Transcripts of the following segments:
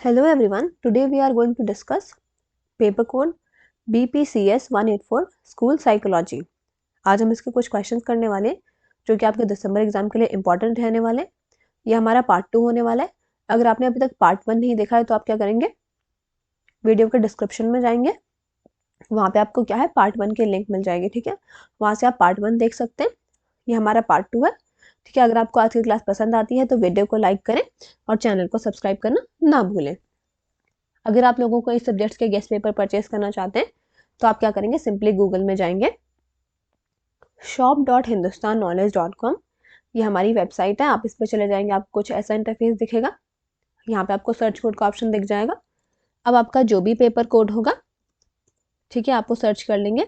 Hello everyone, today we are going to discuss paper code BPCS 184 School Psychology। आज हम इसके कुछ questions करने वाले हैं जो कि आपके दिसंबर एग्जाम के लिए इंपॉर्टेंट रहने वाले। ये हमारा पार्ट 2 होने वाला है। अगर आपने अभी तक पार्ट 1 नहीं देखा है तो आप क्या करेंगे, वीडियो के डिस्क्रिप्शन में जाएंगे, वहाँ पे आपको क्या है पार्ट 1 की लिंक मिल जाएगी, ठीक है। वहाँ से आप पार्ट 1 देख सकते हैं। ये हमारा पार्ट 2 है, ठीक है। अगर आपको आज की क्लास पसंद आती है तो वीडियो को लाइक करें और चैनल को सब्सक्राइब करना ना भूलें। अगर आप लोगों को इस सब्जेक्ट्स के गेस्ट पेपर परचेज करना चाहते हैं तो आप क्या करेंगे, सिंपली गूगल में जाएंगे, shop.hindustanknowledge.com, ये हमारी वेबसाइट है। आप इस पर चले जाएंगे, आपको कुछ ऐसा इंटरफेस दिखेगा। यहाँ पे आपको सर्च कोड का ऑप्शन दिख जाएगा। अब आपका जो भी पेपर कोड होगा, ठीक है, आपको सर्च कर लेंगे।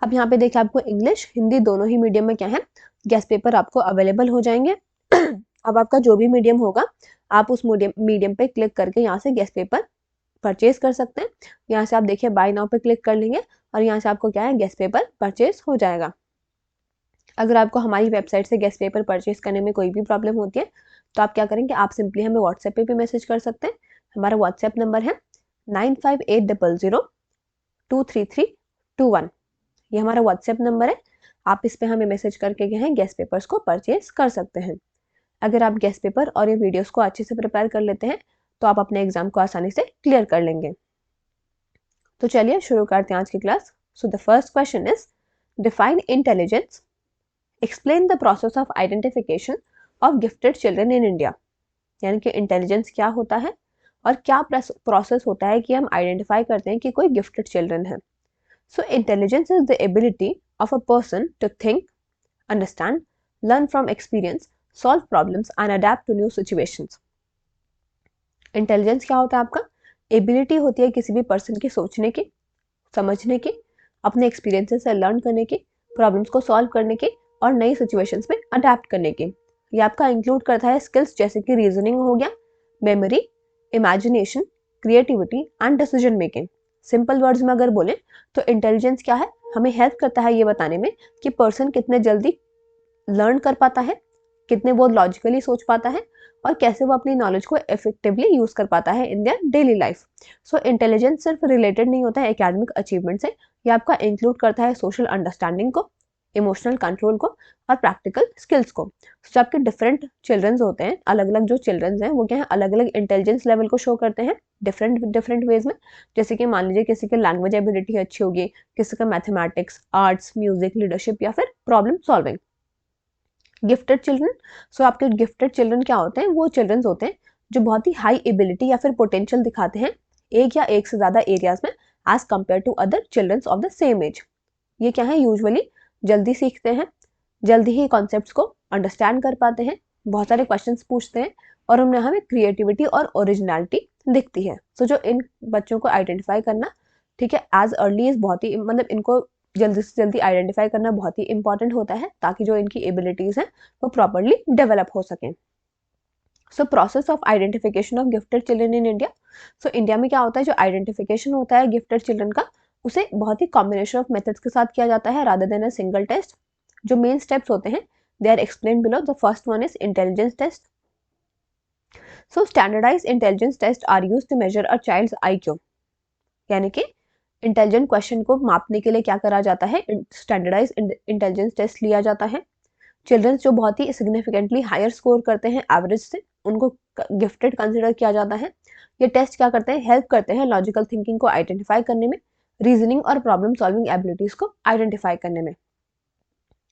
अब यहाँ पे देखिए आपको इंग्लिश हिंदी दोनों ही मीडियम में क्या है गेस्ट पेपर आपको अवेलेबल हो जाएंगे। अब आपका जो भी मीडियम होगा आप उस मीडियम पे क्लिक करके यहाँ से गेस्ट पेपर परचेज कर सकते हैं। यहाँ से आप देखिए बाय नाउ पे क्लिक कर लेंगे और यहाँ से आपको क्या है गेस्ट पेपर परचेज हो जाएगा। अगर आपको हमारी वेबसाइट से गेस्ट पेपर परचेज करने में कोई भी प्रॉब्लम होती है तो आप क्या करेंगे, आप सिंपली हमें व्हाट्सएप पे भी मैसेज कर सकते हैं। हमारा व्हाट्सएप नंबर है 9580023321। ये हमारा व्हाट्सएप नंबर है। आप इस पे हमें मैसेज करके क्या है गेस्ट पेपर्स को परचेज कर सकते हैं। अगर आप गेस्ट पेपर और ये वीडियोस को अच्छे से प्रिपेयर कर लेते हैं तो आप अपने एग्जाम को आसानी से क्लियर कर लेंगे। तो चलिए शुरू करते हैं आज की class. So the first question is define intelligence, explain the process of identification of gifted children in India. यानी कि इंटेलिजेंस क्या होता है और क्या प्रोसेस होता है कि हम आइडेंटिफाई करते हैं कि कोई गिफ्टेड चिल्ड्रन है। So intelligence is the ability of a person to think, understand, learn from experience, solve problems and adapt to new situations। Intelligence क्या होता है आपका, एबिलिटी होती है किसी भी पर्सन की सोचने की, समझने की, अपने एक्सपीरियंसेस से लर्न करने की, प्रॉब्लम्स को सॉल्व करने की और नई सिचुएशंस में अडेप्ट करने की। ये आपका इंक्लूड करता है स्किल्स जैसे कि रीजनिंग हो गया, memory, imagination, creativity and decision making. Simple words में अगर बोले तो इंटेलिजेंस क्या है, हमें हेल्प करता है ये बताने में कि पर्सन कितने जल्दी लर्न कर पाता है, कितने वो लॉजिकली सोच पाता है और कैसे वो अपनी नॉलेज को इफेक्टिवली यूज कर पाता है in their daily life. So intelligence सिर्फ रिलेटेड नहीं होता है एकेडमिक अचीवमेंट से, ये आपका इंक्लूड करता है सोशल अंडरस्टैंडिंग को, इमोशनल कंट्रोल को और प्रैक्टिकल स्किल्स को। जो आपके डिफरेंट चिल्ड्रंस होते हैं, अलग अलग जो चिल्ड्रंस हैं वो क्या है अलग अलग इंटेलिजेंस लेवल को शो करते हैं डिफरेंट वेज में। जैसे कि मान लीजिए किसी की लैंग्वेज एबिलिटी अच्छी होगी, किसी का मैथमेटिक्स, आर्ट्स, म्यूजिक, लीडरशिप या फिर प्रॉब्लम सॉल्विंग। गिफ्टेड चिल्ड्रन, सो आपके गिफ्टेड चिल्ड्रन क्या होते हैं, वो चिल्ड्रंस होते हैं जो बहुत ही हाई एबिलिटी या फिर पोटेंशियल दिखाते हैं एक या एक से ज़्यादा एरियाज में as compare to other childrens of the same age. ये क्या है, यूजुअली जल्दी सीखते हैं, जल्दी ही कॉन्सेप्ट्स को अंडरस्टैंड कर पाते हैं, बहुत सारे क्वेश्चंस पूछते हैं और उनमें हमें क्रिएटिविटी और ओरिजिनलिटी दिखती है। सो जो इन बच्चों को आइडेंटिफाई करना, ठीक है, एज अर्ली एज बहुत ही मतलब इनको जल्दी से जल्दी आइडेंटिफाई करना बहुत ही इंपॉर्टेंट होता है ताकि जो इनकी एबिलिटीज हैं वो प्रॉपरली डेवलप हो सकें। So process of identification of gifted children in India. So India में क्या होता है, जो आइडेंटिफिकेशन होता है गिफ्टेड चिल्ड्रन का, उसे बहुत ही कॉम्बिनेशन ऑफ मेथड्स के साथ किया जाता है rather than a single test. जो मेन स्टेप्स होते हैं they are explain below. The first one is intelligence test. So standardize intelligence test are use to measure a child's IQ। यानी कि इंटेलिजेंट क्वेश्चन को मापने के लिए क्या करा जाता है, स्टैंडर्डाइज इंटेलिजेंस टेस्ट लिया जाता है। चिल्ड्रंस जो बहुत ही सिग्निफिकेंटली हायर स्कोर करते हैं एवरेज से, उनको गिफ्टेड कंसिडर किया जाता है। ये टेस्ट क्या करते हैं, हेल्प करते हैं लॉजिकल थिंकिंग को आइडेंटिफाई करने में, रीजनिंग और प्रॉब्लम सॉल्विंग एबिलिटीज को आइडेंटिफाई करने में।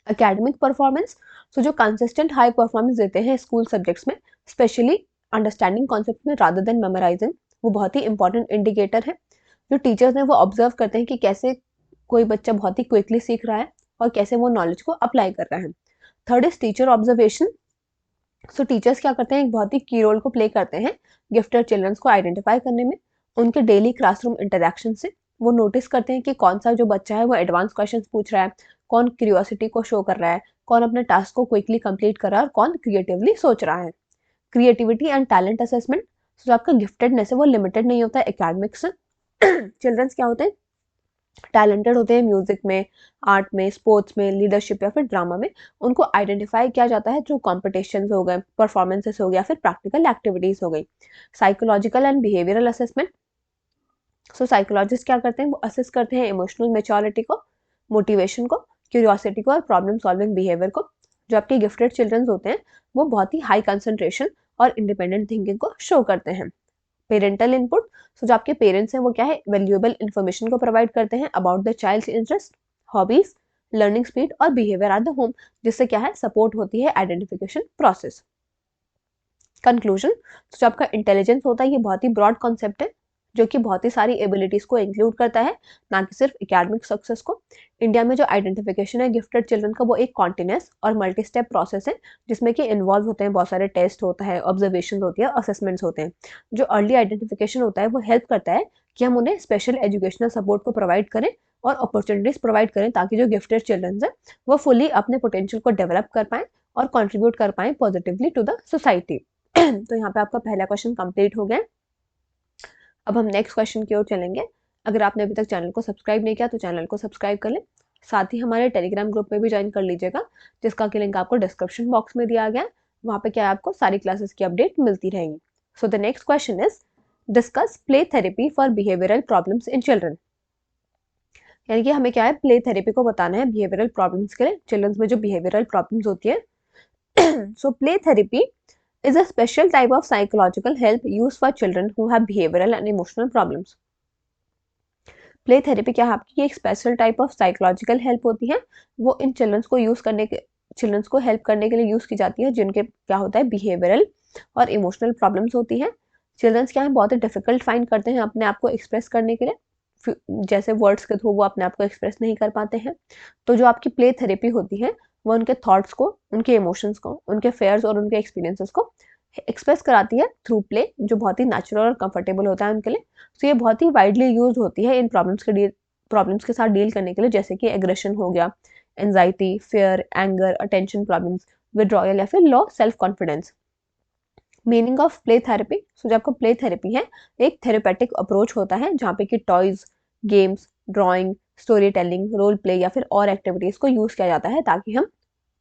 एकेडमिक परफॉर्मेंस, सो जो कंसिस्टेंट हाई परफॉर्मेंस देते हैं स्कूल सब्जेक्ट्स में, स्पेशली अंडरस्टैंडिंग कॉन्सेप्ट में रादर देन मेमोराइजिंग, वो बहुत ही इंपॉर्टेंट इंडिकेटर है। जो टीचर्स हैं वो ऑब्जर्व करते हैं कि कैसे कोई बच्चा बहुत ही क्विकली सीख रहा है और कैसे वो नॉलेज को अप्लाई कर रहा है। Third is teacher observation. So teachers क्या करते हैं, एक बहुत ही की रोल को प्ले करते हैं गिफ्टेड चिल्ड्रंस को आइडेंटिफाई करने में। उनके डेली क्लासरूम इंटरेक्शन से वो नोटिस करते हैं कि कौन सा जो बच्चा है वो एडवांस क्वेश्चंस पूछ रहा है, कौन क्यूरियोसिटी को शो कर रहा है, कौन अपने टास्क को क्विकली कंप्लीट कर रहा है और कौन क्रिएटिवली सोच रहा है। क्रिएटिविटी एंड टैलेंट असेसमेंट, जो आपका गिफ्टेडनेस है वो लिमिटेड नहीं होता है एकेडमिक्स से। चिल्ड्रंस क्या होते हैं, टैलेंटेड होते हैं म्यूजिक में, आर्ट में, स्पोर्ट्स में, लीडरशिप या फिर ड्रामा में, उनको आइडेंटिफाई किया जाता है थ्रू कॉम्पिटिशन्स हो गए, परफॉर्मेंसेस हो गया, फिर प्रैक्टिकल एक्टिविटीज हो गई। Psychological and behavioural assessment. So psychologist क्या करते हैं, वो असेस करते हैं इमोशनल मेच्योरिटी को, मोटिवेशन को, क्यूरियोसिटी को और प्रॉब्लम सॉल्विंग बिहेवियर को। जो आपके गिफ्टेड चिल्ड्रंस होते हैं वो बहुत ही हाई कंसंट्रेशन और इंडिपेंडेंट थिंकिंग को शो करते हैं। Parental input. सो जो आपके पेरेंट्स हैं वो क्या है, वैल्यूएबल इन्फॉर्मेशन को प्रोवाइड करते हैं about the child's interest, hobbies, learning speed और बिहेवियर एट द होम, जिससे क्या है, सपोर्ट होती है आइडेंटिफिकेशन प्रोसेस। कंक्लूजन। तो जो आपका इंटेलिजेंस होता है ये बहुत ही ब्रॉड कॉन्सेप्ट है जो कि बहुत ही सारी एबिलिटीज को इंक्लूड करता है, ना कि सिर्फ एकेडमिक सक्सेस को। इंडिया में जो आइडेंटिफिकेशन है गिफ्टेड चिल्ड्रन का वो एक कॉन्टिन्यूस और मल्टी स्टेप प्रोसेस है, जिसमें कि इन्वॉल्व होते हैं बहुत सारे टेस्ट होता है, ऑब्जर्वेशन होती है, असेसमेंट्स होते हैं। जो अर्ली आइडेंटिफिकेशन होता है वो हेल्प करता है कि हम उन्हें स्पेशल एजुकेशनल सपोर्ट को प्रोवाइड करें और अपॉर्चुनिटीज प्रोवाइड करें, ताकि जो गिफ्टेड चिल्ड्रन है वो फुली अपने पोटेंशियल को डेवलप कर पाएं और कॉन्ट्रीब्यूट कर पाएं पॉजिटिवली टू द सोसाइटी। तो यहाँ पे आपका पहला क्वेश्चन कंप्लीट हो गया। अब हम नेक्स्ट क्वेश्चन की ओर चलेंगे। अगर आपने अभी तक चैनल को सब्सक्राइब नहीं किया तो चैनल को सब्सक्राइब कर लें, साथ ही हमारे टेलीग्राम ग्रुप में भी ज्वाइन कर लीजिएगा, जिसका कि लिंक आपको डिस्क्रिप्शन बॉक्स में दिया गया है। वहाँ पे क्या है, आपको सारी क्लासेस की अपडेट मिलती रहेंगी। So the next question is discuss play therapy for behavioural problems in children. यानी कि हमें क्या है, प्ले थेरेपी को बताना है बिहेवियरल प्रॉब्लम्स के लिए, चिल्ड्रंस में जो बिहेवियरल प्रॉब्लम्स होती है। So play therapy is a special type of psychological help used for children who have behavioral and emotional problems. Play therapy क्या है आपकी, एक special type of psychological help होती है, वो इन चिल्ड्रंस को हेल्प करने के लिए यूज की जाती है, जिनके क्या होता है, बिहेवियरल और इमोशनल प्रॉब्लम्स होती है। चिल्ड्रंस क्या है, बहुत ही डिफिकल्ट फाइंड करते हैं अपने आप को एक्सप्रेस करने के लिए, जैसे वर्ड्स के थ्रू वो अपने आप को एक्सप्रेस नहीं कर पाते हैं। तो जो आपकी प्ले थेरेपी होती है वो उनके थॉट्स को, उनके इमोशंस को, उनके फेयर्स और उनके एक्सपीरियंसेस को एक्सप्रेस कराती है थ्रू प्ले, जो बहुत ही नेचुरल और कंफर्टेबल होता है उनके लिए। तो ये बहुत ही वाइडली यूज होती है इन प्रॉब्लम्स के साथ डील करने के लिए, जैसे कि एग्रेशन हो गया, anxiety, fear, anger, attention problems, withdrawal या फिर low self confidence. Meaning of play therapy. So जो आपका प्ले थेरेपी है एक थेरेपेटिक अप्रोच होता है, जहाँ पे कि toys, games, drawing, story telling, role play या फिर और एक्टिविटीज को यूज किया जाता है, ताकि हम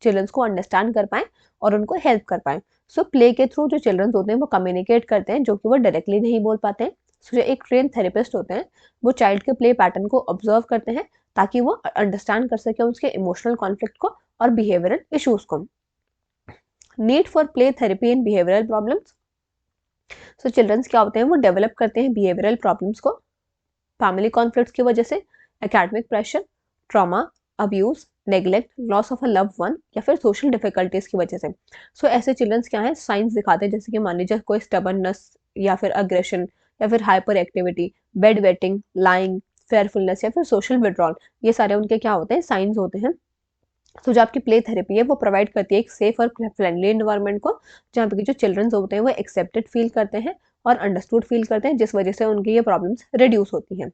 चिल्ड्रंस को अंडरस्टैंड कर पाएं और उनको हेल्प कर पाएं। सो प्ले के थ्रू जो चिल्ड्रंस होते हैं वो कम्युनिकेट करते हैं, जो कि वो डायरेक्टली नहीं बोल पाते हैं। सो जो एक ट्रेन थेरेपिस्ट होते हैं वो चाइल्ड के प्ले पैटर्न को ऑब्जर्व करते हैं, ताकि वो अंडरस्टैंड कर सके उसके इमोशनल कॉन्फ्लिक्ट को और बिहेवियरल इश्यूज को। Need for play therapy in behavioural problems. So childrens क्या होते हैं, वो डेवलप करते हैं बिहेवियरल प्रॉब्लम्स को फैमिली कॉन्फ्लिक्ट्स की वजह से, academic pressure, trauma, abuse, neglect, loss of a love one या फिर सोशल डिफिकल्टीज की वजह से। सो ऐसे चिल्ड्रंस क्या है, साइंस दिखाते हैं, जैसे कि मान लीजिए कोई स्टबर्ननेस या फिर अग्रेशन या फिर hyperactivity, bed wetting, lying, fearfulness या फिर सोशल विड्रॉल, ये सारे उनके क्या होते हैं, साइंस होते हैं। तो जो आपकी प्ले थेरेपी है वो प्रोवाइड करती है एक सेफ और फ्रेंडली एनवायरनमेंट को, जहाँ पे जो चिल्ड्रंस होते हैं वो एक्सेप्टेड फील करते हैं और अंडरस्टूड फील करते हैं, जिस वजह से उनकी ये प्रॉब्लम्स रिड्यूस होती हैं।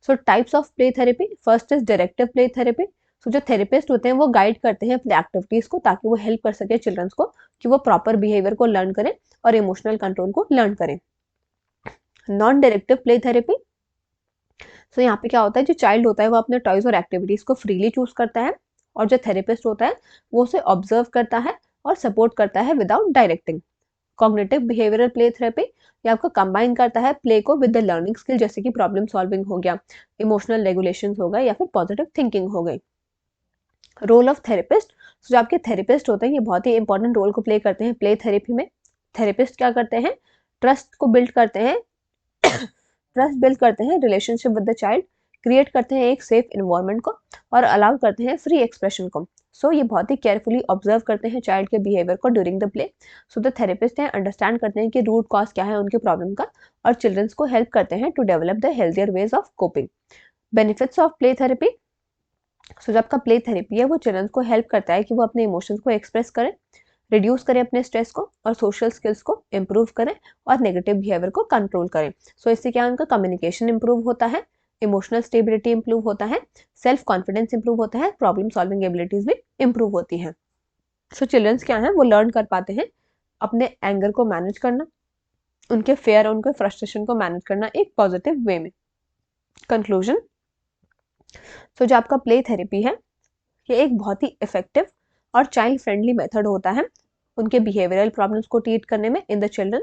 So types of play therapy, first is directive play therapy. So जो थेरेपिस्ट होते हैं वो गाइड करते हैं अपने एक्टिविटीज को, ताकि वो हेल्प कर सके चिल्ड्रंस को कि वो प्रॉपर बिहेवियर को लर्न करें और इमोशनल कंट्रोल को लर्न करें। Non directive play therapy. So यहाँ पे क्या होता है, जो चाइल्ड होता है वो अपने टॉयज और एक्टिविटीज को फ्रीली चूज करता है, और जो थेरेपिस्ट होता है वो उसे ऑब्जर्व करता है और सपोर्ट करता है without directing. Cognitive behavioural play therapy, ये आपको कंबाइन करता है प्ले को विद द लर्निंग स्किल, जैसे कि प्रॉब्लम सॉल्विंग हो गया, इमोशनल रेगुलेशन हो गया या फिर पॉजिटिव थिंकिंग हो गई। Role of therapist. जो आपके थेरेपिस्ट होते हैं ये बहुत ही इंपॉर्टेंट रोल को प्ले करते हैं प्ले थेरेपी में। थेरेपिस्ट क्या करते हैं, ट्रस्ट को बिल्ड करते हैं ट्रस्ट बिल्ड करते हैं relationship with the child, create करते हैं एक सेफ इन्वायरमेंट को और अलाउ करते हैं फ्री एक्सप्रेशन को। सो ये बहुत ही केयरफुली ऑब्जर्व करते हैं चाइल्ड के बिहेवियर को during the play. So the therapist हैं अंडरस्टैंड करते हैं कि रूट कॉज क्या है उनके प्रॉब्लम का, और चिल्ड्रंस को हेल्प करते हैं to develop the healthier ways of coping. Benefits of play therapy. So जब आपका प्ले थेरेपी है वो चिल्ड्रंस को हेल्प करता है कि वो अपने इमोशंस को एक्सप्रेस करें, रिड्यूस करें अपने स्ट्रेस को और सोशल स्किल्स को इम्प्रूव करें और नेगेटिव बिहेवियर को कंट्रोल करें। सो इससे क्या उनका कम्युनिकेशन इंप्रूव होता है, इमोशनल स्टेबिलिटी इंप्रूव होता है, सेल्फ कॉन्फिडेंस इंप्रूव होता है, प्रॉब्लम सॉल्विंग एबिलिटीज भी इंप्रूव होती हैं। सो चिल्ड्रंस क्या है, वो लर्न कर पाते हैं अपने एंगर को मैनेज करना, उनके फेयर और उनके फ्रस्ट्रेशन को मैनेज करना एक पॉजिटिव वे में। कंक्लूजन। जो आपका प्ले थेरेपी है, ये एक बहुत ही इफेक्टिव और चाइल्ड फ्रेंडली मेथड होता है उनके बिहेवियरल प्रॉब्लम्स को ट्रीट करने में in the children.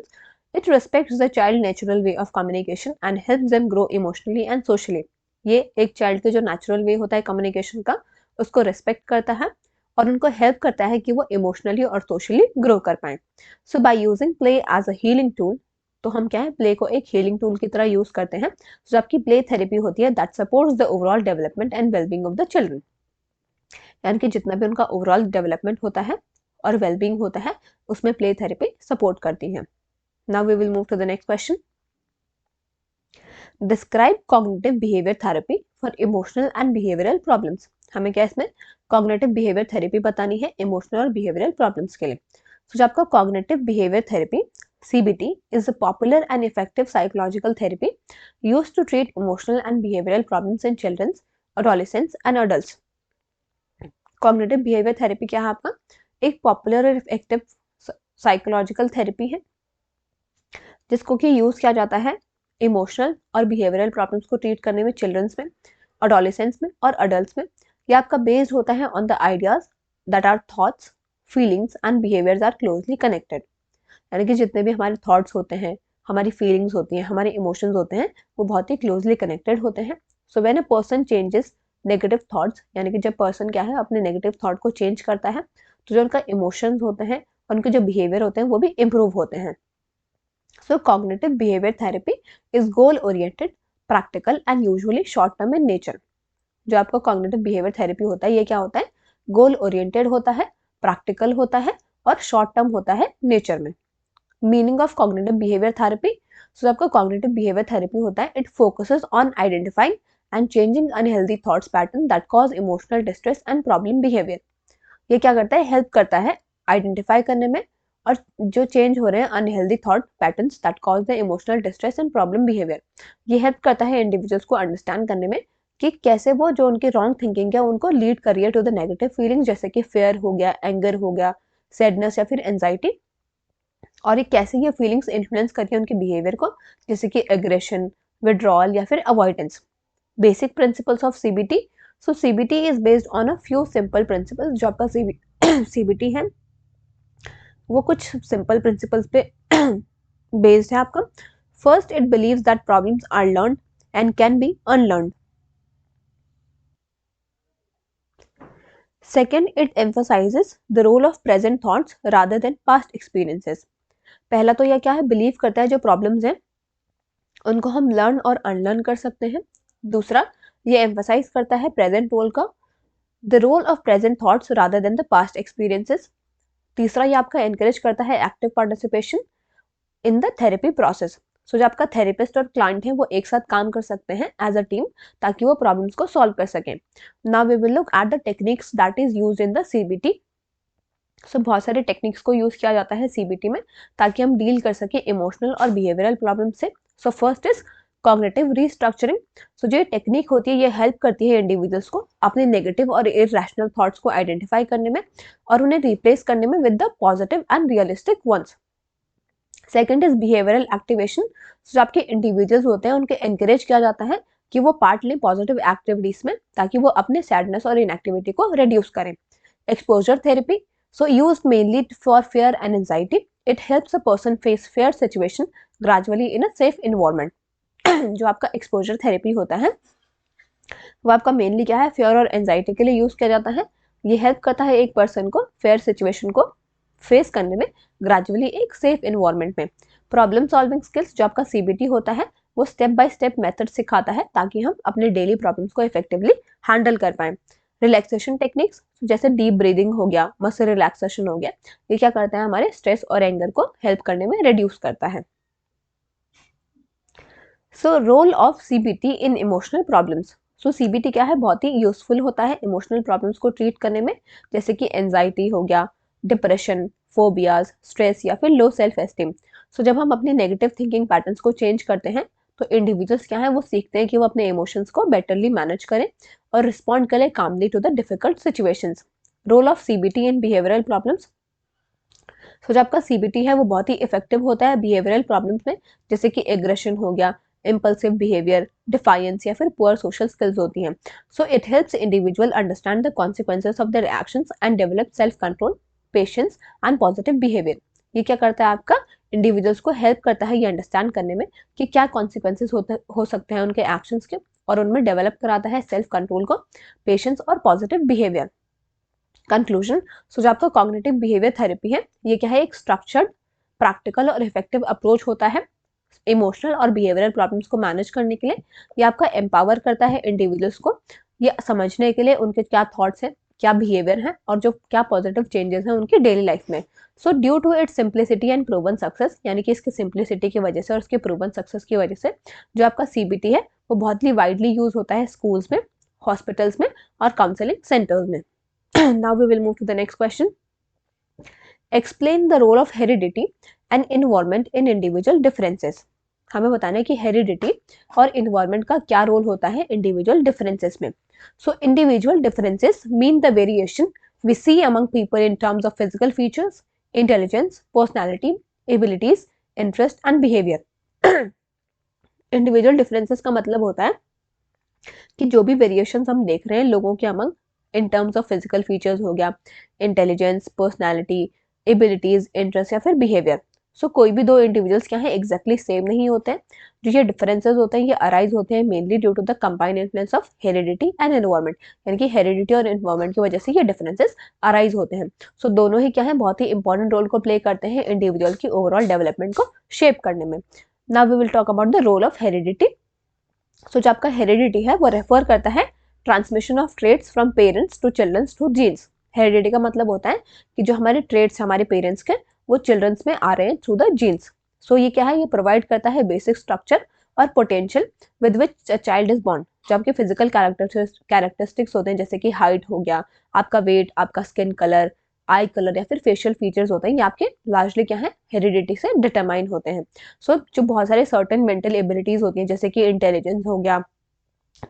It respects the child natural way of communication and helps them grow emotionally and socially. ये एक चाइल्ड के जो नेचुरल वे होता है कम्युनिकेशन का, उसको रिस्पेक्ट करता है और उनको हेल्प करता है कि वो इमोशनली और सोशली ग्रो कर पाए. So by using play as a healing tool, तो हम क्या है, प्ले को एक हीलिंग टूल की तरह यूज करते हैं. जो आपकी प्ले थेरेपी होती है that supports the overall development and wellbeing of the children. यानी कि जितना भी उनका ओवरऑल डेवलपमेंट होता है और वेलबींग होता है, उसमें प्ले थेरेपी सपोर्ट करती है. Now we will move to the next question. Describe cognitive behaviour therapy for emotional and behavioural problems. हमें क्या इसमें कॉग्निटिव बिहेवियर थेरेपी बतानी है इमोशनल और बिहेवियरल प्रॉब्लम्स के लिए. तो जो आपका cognitive behaviour therapy CBT is a popular and effective psychological therapy used to treat emotional and behavioral problems in children, adolescents and adults. Cognitive behaviour therapy क्या है आपका, एक पॉपुलर और इफेक्टिव साइकोलॉजिकल थेरेपी है जिसको कि यूज किया जाता है इमोशनल और बिहेवियरल प्रॉब्लम्स को ट्रीट करने में चिल्ड्रंस में, अडोलेसेंट्स में और अडल्ट्स में. ये आपका बेस्ड होता है on the ideas that are thoughts, feelings and behaviours are closely connected. यानी कि जितने भी हमारे थॉट्स होते हैं, हमारी फीलिंग्स होती हैं, हमारे इमोशंस होते हैं, वो बहुत ही क्लोजली कनेक्टेड होते हैं. So when a person changes negative thoughts, यानी कि जब पर्सन क्या है अपने नेगेटिव थॉट को चेंज करता है, तो जो उनका इमोशंस होते हैं, उनके जो बिहेवियर होते हैं वो भी इम्प्रूव होते हैं. So cognitive behaviour therapy is goal oriented, practical and usually short term in nature. जो आपका कॉग्निटिव बिहेवियर थेरेपी होता है, ये क्या होता है, गोल ओरिएंटेड होता है, प्रैक्टिकल होता है और शॉर्ट टर्म होता है नेचर में. Meaning of cognitive behaviour therapy. So आपका कॉग्निटिव बिहेवियर थेरेपी होता है, it focuses on identifying and changing unhealthy thoughts pattern that cause emotional distress and problem behaviour. ये क्या करता है, हेल्प करता है आइडेंटिफाई करने में और जो चेंज हो रहे हैं unhealthy thought patterns that cause the emotional distress and problem behaviour. ये हेल्प करता है इंडिविजुअल्स को अंडरस्टैंड करने में कि कैसे वो जो उनकी रॉन्ग थिंकिंग है उनको लीड करिए टू द नेगेटिव फीलिंग्स, जैसे कि फेयर हो गया, एंगर हो गया, सैडनेस या फिर एंजाइटी, और ये कैसे ये फीलिंग्स इन्फ्लुएंस करती है उनके बिहेवियर को, जैसे कि एग्रेशन, विड्रॉल या फिर avoidance. Basic principles of CBT. So CBT is based on a few simple principles. जो आपका CBT है वो कुछ सिंपल प्रिंसिपल्स पे बेस्ड है आपका. First, it believes that problems are learned and can be unlearned. Second, it emphasises the role of present thoughts rather than past experiences. पहला तो यह क्या है, बिलीव करता है जो प्रॉब्लम्स हैं उनको हम लर्न और अनलर्न कर सकते हैं. दूसरा, ये एम्फसाइज करता है प्रेजेंट रोल का, the role of present thoughts rather than the past experiences. तीसरा, ये आपका एनकरेज करता है active participation in the therapy process. So जो आपका थेरेपिस्ट और क्लाइंट है वो एक साथ काम कर सकते हैं एज अ टीम ताकि वो प्रॉब्लम्स को सॉल्व कर सकें. Now we will look at the techniques that is used in the CBT. So बहुत सारे टेक्निक्स को यूज किया जाता है CBT में ताकि हम डील कर सके इमोशनल और बिहेवियरल प्रॉब्लम से. So first is cognitive restructuring. So जो टेक्निक होती है ये हेल्प करती है इंडिविजुअल्स को अपने नेगेटिव और इरैशनल थॉट्स को आइडेंटिफाई करने में और उन्हें रिप्लेस करने में with the positive and realistic ones. Second is behavioural activation. जो आपके इंडिविजुअल्स होते हैं उनके एनकरेज किया जाता है कि वो पार्ट लें पॉजिटिव एक्टिविटीज में ताकि वो अपने सैडनेस और इनएक्टिविटी को रिड्यूस करें. Exposure therapy. So used mainly for fear and anxiety, it helps a person face fear situation gradually in a safe environment. जो आपका एक्सपोजर थेरेपी होता है वो आपका मेनली क्या है, फेयर और एंजाइटी के लिए यूज किया जाता है. ये हेल्प करता है एक पर्सन को फेयर सिचुएशन को फेस करने में ग्रेजुअली एक सेफ इन्वायरमेंट में. Problem solving skills. जो आपका CBT होता है वो स्टेप बाय स्टेप मेथड सिखाता है ताकि हम अपने डेली प्रॉब्लम्स को इफेक्टिवली हैंडल कर पाएं. रिलैक्सेशन टेक्निक्स जैसे डीप ब्रीदिंग हो गया, मसल रिलैक्सेशन हो गया, ये क्या करता है हमारे स्ट्रेस और एंगर को हेल्प करने में रिड्यूस करता है. So role of CBT in emotional problems. So CBT क्या है, बहुत ही यूजफुल होता है इमोशनल प्रॉब्लम्स को ट्रीट करने में, जैसे कि एंजाइटी हो गया, डिप्रेशन, फोबियाज, स्ट्रेस या फिर लो सेल्फ एस्टीम. सो जब हम अपनी नेगेटिव थिंकिंग पैटर्न्स को चेंज करते हैं तो इंडिविजुअल्स क्या है वो सीखते हैं कि वो अपने इमोशंस को बेटरली मैनेज करें और रिस्पॉन्ड करें calmly to the difficult situations. Role of CBT in behavioural problems. So जो आपका CBT है वो बहुत ही इफेक्टिव होता है बिहेवियरल प्रॉब्लम्स में, जैसे कि एग्रेशन हो गया, इम्पल्सिव बिहेवियर, डिफायंस या फिर पुअर सोशल स्किल्स होती हैं. So it helps individual understand the consequences of their actions and develop self control, patience and positive behaviour. ये क्या करता है आपका, इंडिविजुअल्स को हेल्प करता है ये अंडरस्टैंड करने में कि क्या कॉन्सिक्वेंसेज हो सकते हैं उनके एक्शंस के, और उनमें डेवलप कराता है सेल्फ कंट्रोल को, पेशेंस और पॉजिटिव बिहेवियर. कंक्लूजन. सो जो आपका कॉग्निटिव बिहेवियर थेरेपी है, ये क्या है, एक स्ट्रक्चर्ड, प्रैक्टिकल और इफेक्टिव अप्रोच होता है इमोशनल और बिहेवियरल प्रॉब्लम्स को मैनेज करने के लिए. ये आपका एम्पावर करता है इंडिविजुअल्स को ये समझने के लिए उनके क्या थॉट्स हैं, क्या बिहेवियर है और जो क्या पॉजिटिव चेंजेस हैं उनकी डेली लाइफ में. So due to its simplicity and proven success, यानी कि इसकी सिंप्लिसिटी की वजह से और इसके प्रूवन सक्सेस की वजह से जो आपका सीबीटी है वो बहुत ही वाइडली यूज होता है स्कूल्स में, हॉस्पिटल्स में और काउंसलिंग सेंटर्स में. Now we will move to the next question. Explain the role of heredity and environment in individual differences. हमें बताना है कि हेरिडिटी और इन्वायरमेंट का क्या रोल होता है इंडिविजुअल डिफरेंसेस में. So individual differences mean the variation we see among people in terms of physical features, intelligence, personality, abilities, interest and behaviour. Individual differences का मतलब होता है कि जो भी वेरिएशंस हम देख रहे हैं लोगों के among in terms of physical features हो गया, इंटेलिजेंस, पर्सनैलिटी, एबिलिटीज, इंटरेस्ट या फिर बिहेवियर. सो कोई भी दो इंडिविजुअल्स क्या है एग्जैक्टली सेम नहीं होते हैं. जो ये डिफरेंसेस होते हैं ये अराइज होते हैं mainly due to the combined influence of heredity and environment, यानी कि हेरिडिटी और एनवायरमेंट की वजह से ये डिफरेंसेस अराइज होते हैं. सो दोनों ही क्या है बहुत ही इंपॉर्टेंट रोल को प्ले करते हैं इंडिविजुअल की ओवरऑल डेवलपमेंट को शेप करने में. Now we will talk about the role of heredity. So जो आपका हेरिडिटी है वो रेफर करता है transmission of traits from parents to childrens to genes. Heredity का मतलब होता है कि जो हमारे ट्रेड्स हमारे पेरेंट्स के वो चिल्ड्रंस में आ रहे हैं थ्रू द जीन्स. सो ये क्या है, ये प्रोवाइड करता है बेसिक स्ट्रक्चर और potential with which a child is born. जो आपके फिजिकल कैरेक्टरिस्टिक्स होते हैं जैसे कि हाइट हो गया, आपका वेट, आपका स्किन कलर, आई कलर या फिर फेशियल फीचर्स होते हैं, ये आपके लार्जली क्या है हेरिडिटी से डिटरमाइन होते हैं. सो जो बहुत सारे सर्टेन मेंटल एबिलिटीज होती हैं जैसे कि इंटेलिजेंस हो गया,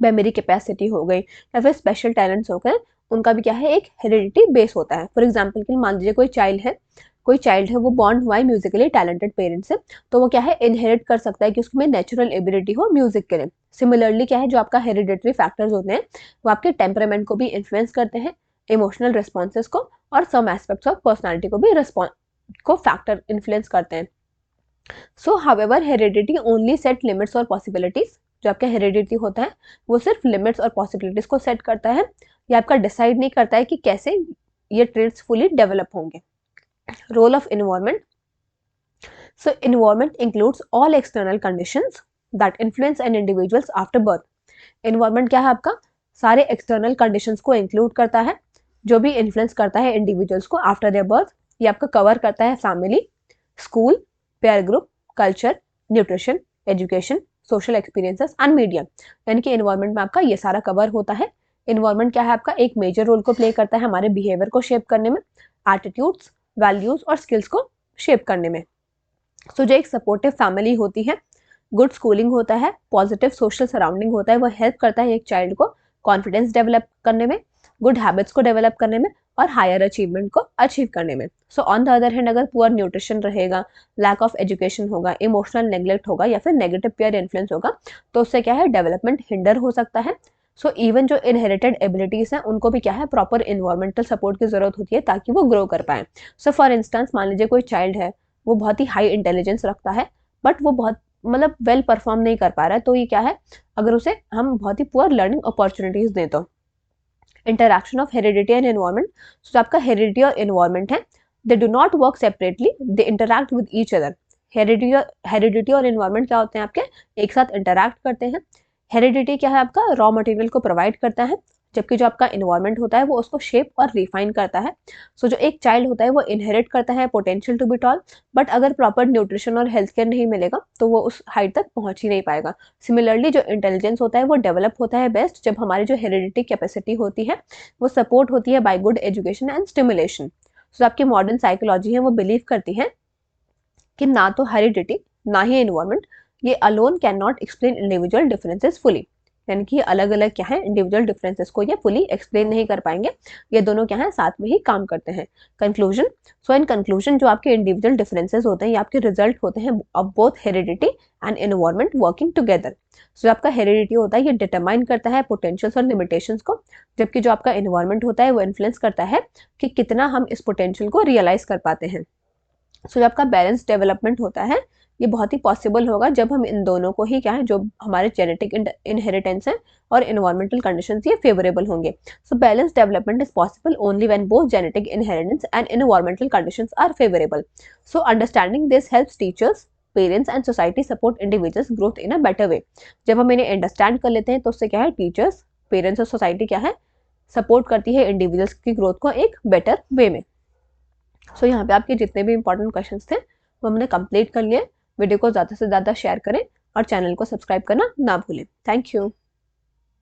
मेमोरी कैपेसिटी हो गई या फिर स्पेशल टैलेंट्स हो गए, उनका भी क्या है एक हेरिडिटी बेस होता है. फॉर एग्जाम्पल कि मान लीजिए कोई चाइल्ड है वो बॉर्न हुआ है म्यूजिकली टैलेंटेड पेरेंट्स से, तो वो क्या है इनहेरिट कर सकता है कि उसमें नेचुरल एबिलिटी हो म्यूजिक के लिए. सिमिलरली क्या है जो आपका हेरिडिटरी फैक्टर्स होते हैं वो आपके टेम्परामेंट को भी इन्फ्लुएंस करते हैं, इमोशनल रिस्पॉन्सेज को और सम एस्पेक्ट्स ऑफ पर्सनैलिटी को भी फैक्टर इन्फ्लुएंस करते हैं. सो however heredity only set limits और पॉसिबिलिटीज. जो आपका हेरिडिटी होता है वो सिर्फ लिमिट्स और पॉसिबिलिटीज को सेट करता है, ये आपका डिसाइड नहीं करता है कि कैसे ये ट्रेड्स फुली डेवलप होंगे. Role of environment. So environment includes all external conditions that influence an individuals after birth. Environment क्या है आपका सारे एक्सटर्नल कंडीशंस को इंक्लूड करता है जो भी इन्फ्लुएंस करता है इंडिविजुअल्स को आफ्टर देयर बर्थ. ये आपका कवर करता है family, school, pair group, culture, nutrition, education, social experiences and media. यानी कि एनवायरनमेंट में आपका ये सारा कवर होता है. एनवायरनमेंट क्या है आपका एक मेजर रोल को प्ले करता है हमारे बिहेवियर को शेप करने में, एटीट्यूड्स, वैल्यूज और स्किल्स को शेप करने में. सो जो एक सपोर्टिव फैमिली होती है, गुड स्कूलिंग होता है, पॉजिटिव सोशल सराउंडिंग होता है, वो हेल्प करता है एक चाइल्ड को कॉन्फिडेंस डेवलप करने में, गुड हैबिट्स को डेवलप करने में और हायर अचीवमेंट को अचीव करने में. So on the other hand अगर पुअर न्यूट्रिशन रहेगा, लैक ऑफ एजुकेशन होगा, इमोशनल नेग्लेक्ट होगा या फिर नेगेटिव पीयर इन्फ्लुएंस होगा तो उससे क्या है डेवलपमेंट हिंडर हो सकता है. सो इवन जो इनहेरिटेड एबिलिटीज हैं उनको भी क्या है प्रॉपर इन्वायरमेंटल सपोर्ट की जरूरत होती है ताकि वो ग्रो कर पाए. सो फॉर इंस्टेंस मान लीजिए कोई चाइल्ड है वो बहुत ही हाई इंटेलिजेंस रखता है बट वो बहुत मतलब वेल परफॉर्म नहीं कर पा रहा है, तो ये क्या है अगर उसे हम बहुत ही पुअर लर्निंग अपॉर्चुनिटीज दें तो. Interaction of heredity and environment. So आपका हेरिडिटी और एनवायरमेंट है they do not work separately, they interact with each other. Heredity और एनवायरमेंट क्या होते हैं आपके एक साथ इंटरैक्ट करते हैं. हेरिडिटी क्या है आपका रॉ मटेरियल को प्रोवाइड करता है जबकि जो आपका इन्वायरमेंट होता है वो उसको शेप और रिफाइन करता है. सो जो एक चाइल्ड होता है वो इनहेरिट करता है potential to be tall, but अगर प्रॉपर न्यूट्रिशन और हेल्थ केयर नहीं मिलेगा तो वो उस हाइट तक पहुंच ही नहीं पाएगा. सिमिलरली जो इंटेलिजेंस होता है वो डेवलप होता है बेस्ट जब हमारी जो हेरिडिटी कैपेसिटी होती है वो सपोर्ट होती है by good education and stimulation. So आपकी मॉडर्न साइकोलॉजी है वो बिलीव करती है कि ना तो हेरिडिटी ना ही एनवायरमेंट ये alone can not explain individual differences fully. यानी कि अलग अलग क्या है, इंडिविजुअल डिफरेंसेस को ये फुली एक्सप्लेन नहीं कर पाएंगे, ये दोनों क्या है, साथ में ही काम करते हैं। कंक्लूजन, सो इन कंक्लूजन जो आपके इंडिविजुअल डिफरेंसेस होते हैं ये आपके रिजल्ट होते हैं of both heredity and environment working together. So आपका हेरिडिटी होता है ये डिटरमाइन करता है पोटेंशियल्स और लिमिटेशंस को, जबकि जो आपका एनवायरनमेंट होता है वो इन्फ्लुएंस करता है कि कितना हम इस पोटेंशियल को रियलाइज कर पाते हैं। सो जो आपका बैलेंस डेवलपमेंट होता है ये बहुत ही पॉसिबल होगा जब हम इन दोनों को ही क्या है, जो हमारे जेनेटिक इनहेरिटेंस है और एनवायरमेंटल कंडीशंस ये फेवरेबल होंगे। So balance development is possible only when both genetic inheritance and environmental conditions are favourable. So understanding this helps teachers, parents and society support individuals growth in a better way. जब हम इन्हें understand कर लेते हैं तो उससे क्या है, टीचर्स, पेरेंट्स और सोसाइटी क्या है, सपोर्ट करती है इंडिविजुअल्स की ग्रोथ को एक बेटर वे में। सो यहाँ पे आपके जितने भी इंपॉर्टेंट क्वेश्चंस थे वो हमने कंप्लीट कर लिए। वीडियो को ज़्यादा से ज़्यादा शेयर करें और चैनल को सब्सक्राइब करना ना भूलें। Thank you.